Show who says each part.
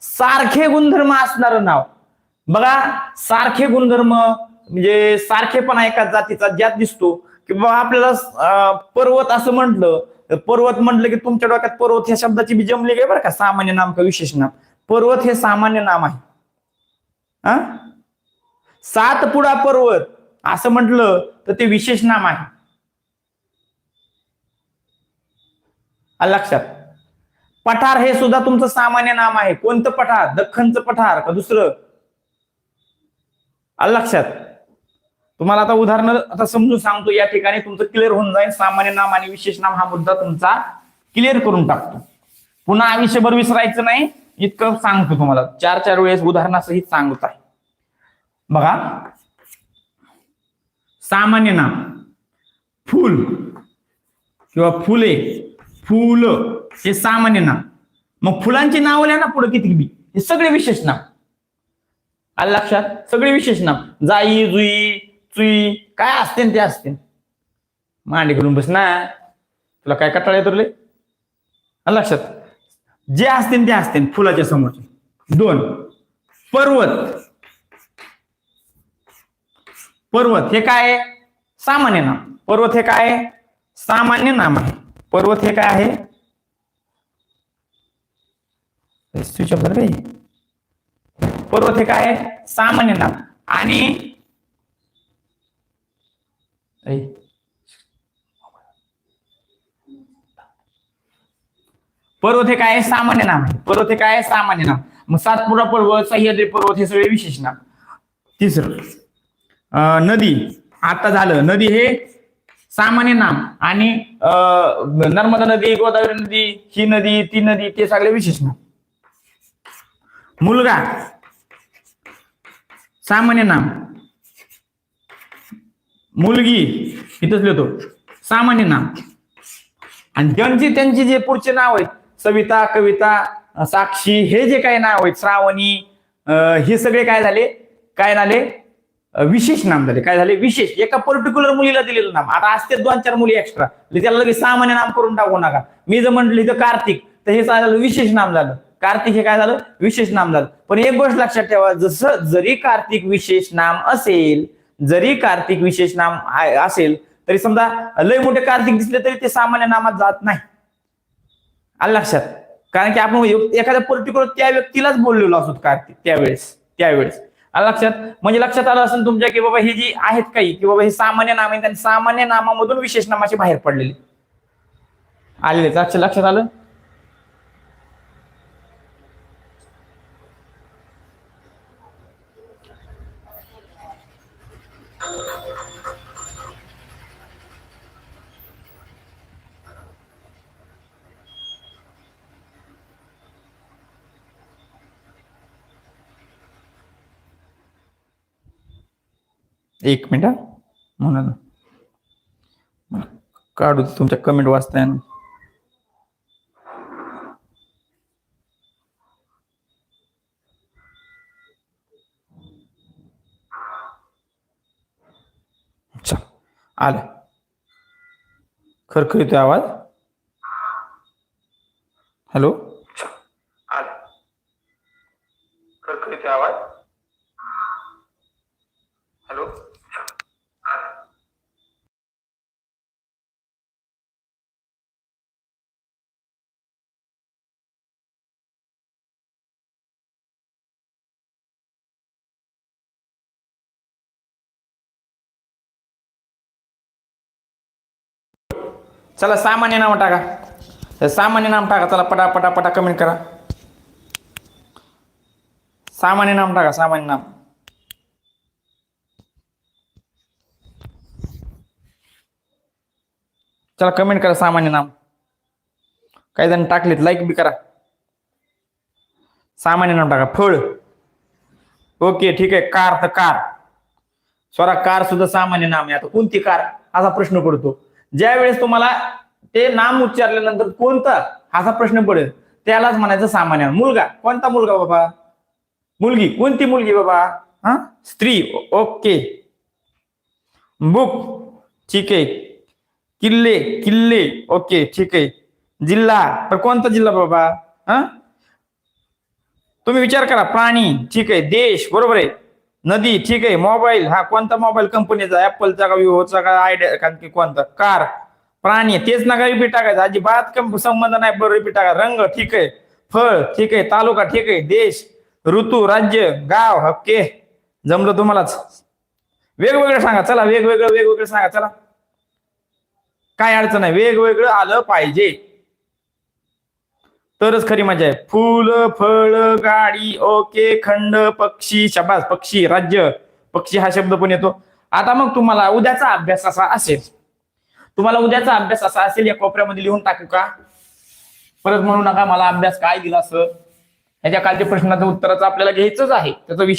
Speaker 1: सारखे गुणधर्म असणारं नाव. बघा, सारखे गुणधर्म म्हणजे सारखेपणा एका जातीचा ज्यात दिसतो की बाबा आपल्याला पर्वत असं म्हटलं, पर्वत म्हटलं की तुमच्या डोक्यात पर्वत ह्या शब्दाची बी जमली काय बरं का, सामान्य नाम का विशेष नाम. पर्वत हे सामान्य नाम आहे. सातपुडा पर्वत असं म्हटलं तर ते विशेष नाम आहे. लक्षात. पठार हे सुद्धा तुमचं सामान्य नाम आहे. कोणतं पठार? दख्खनचं पठार का दुसरं? लक्षात. तुम्हाला आता उदाहरण आता समजून सांगतो, या ठिकाणी तुमचं क्लिअर होऊन जाईल. सामान्य नाम आणि विशेष नाम हा मुद्दा तुमचा क्लिअर करून टाकतो. पुन्हा आयुष्यभर विसरायचं नाही इतकं सांगतो तुम्हाला. 4 वेळेस उदाहरणासहित सांगत आहे. बघा, सामान्य नाम फूल किंवा फुले, फूल हे सामान्य नाम. मग फुलांची नाव लिहा ना पुढे किती बी, हे सगळे विशेष नाम. आलं लक्षात? सगळे विशेष नाम. जाई, जुई, चुई काय असते ते असते. मांडी घालून बस ना, तुला काय कटाळा येतो रे? लक्षात. जे असते ते असते फुलाच्या समोरचे. 2 पर्वत. पर्वत हे काय? सामान्य नाम. पर्वत हे काय? सामान्य नाम आहे. पर्वत हे काय आहे? स्विच ऑफ झालं. पर्वत हे काय? सामान्य नाम. आणि पर्वत हे काय? सामान्य नाम आहे. पर्वत हे काय? सामान्य नाम. मग सातपुडा पर्वत, सह्याद्री पर्वत हे सगळे विशेष नाम. तिसरं नदी. आता झालं, नदी हे सामान्य नाम आणि नर्मदा नदी, गोदावरी नदी, ही नदी, ती नदी, ते सगळे विशेष नाम. मुलगा सामान्य नाम. मुलगी इथंच लिहितो सामान्य नाम. आणि त्यांची जे पुढचे नाव आहेत, सविता, कविता, साक्षी, हे जे काही नाव आहेत, श्रावणी, हे सगळे काय झाले? विशेष नाम झाले. काय झाले? विशेष. एका पर्टिक्युलर मुलीला दिलेलं नाम. आता असते 2-4 मुली एक्स्ट्रा, त्याला लगेच सामान्य नाम करून टाकू नका. मी जर म्हटलं इथं कार्तिक, तर हे झालं विशेष नाम झालं. कार्तिक हे काय झालं? विशेष नाम झालं. पण एक गोष्ट लक्षात ठेवा, जरी कार्तिक विशेष नाम असेल, तरी समजा लय मोठे कार्तिक दिसले तरी ते सामान्य नामात जात नाही. आलं लक्षात? कारण की आपण एखाद्या पर्टिक्युलर त्या व्यक्तीलाच बोललेलो असतो कार्तिक त्यावेळेस. आलं लक्षात? म्हणजे लक्षात आलं असेल तुमच्या की बाबा हे जे आहेत काही की बाबा हे सामान्य नाम आहे, त्यांनी सामान्य नामामधून विशेष नामाचे बाहेर पडलेले आलेले. लक्षात आलं? एक मिनिट म्हणून काढू तुमच्या कमेंट वाचताय ना. आलं खरखरीतोय आवाज. हॅलो, आलं खरखरीतोय आवाज. हॅलो, चला सामान्य नाम टाका. सामान्य नाम टाका. चला पटा कमेंट करा. सामान्य नाम टाका. सामान्य नाम. चला कमेंट करा सामान्य नाम. काही जण टाकलेत, लाईक बी करा. सामान्य नाम टाका. फळ. ओके ठीक आहे. कार तर कार. स्वरा कार सुद्धा सामान्य नाम आहे. आता कोणती कार असा प्रश्न पडतो. ज्या वेळेस तुम्हाला ते नाम उच्चारल्यानंतर कोणता असा प्रश्न पडेल त्यालाच म्हणायचं सामान्य. मुलगा, कोणता मुलगा बाबा? मुलगी, कोणती मुलगी बाबा? स्त्री. ओके. बुक, ठीक आहे. किल्ले, ओके ठीक आहे. जिल्हा, तर कोणता जिल्हा बाबा? तुम्ही विचार करा. प्राणी ठीक आहे, देश बरोबर आहे, नदी ठीक आहे, मोबाईल हा कोणता मोबाईल कंपनीचा, ऍपलचा का विवोचा का आयडिया का कोणता, कार, प्राणी तेच नका रिपीट टाकायचं, अजिबात संबंध नाही, बरोबर रिपीट टाका. रंग ठीक आहे, फळ ठीक आहे, तालुका ठीक आहे, देश, ऋतू, राज्य, गाव, हक्के, जमलं तुम्हालाच. वेगवेगळं सांगा चला, वेगवेगळं सांगा चला, काय अडचण आहे, वेगवेगळं आलं पाहिजे तरच खरी मजा आहे. फुल, फळ, गाडी, ओके, खंड, पक्षी, शबास, पक्षी, राज्य, पक्षी हा शब्द पण येतो. आता मग तुम्हाला उद्याचा अभ्यास असा असेल, या कोपऱ्यामध्ये लिहून टाकू का? परत म्हणू नका मला अभ्यास काय दिला असं. ह्याच्या कालच्या प्रश्नाचं उत्तराचं आपल्याला घ्यायचंच आहे, त्याचा विषय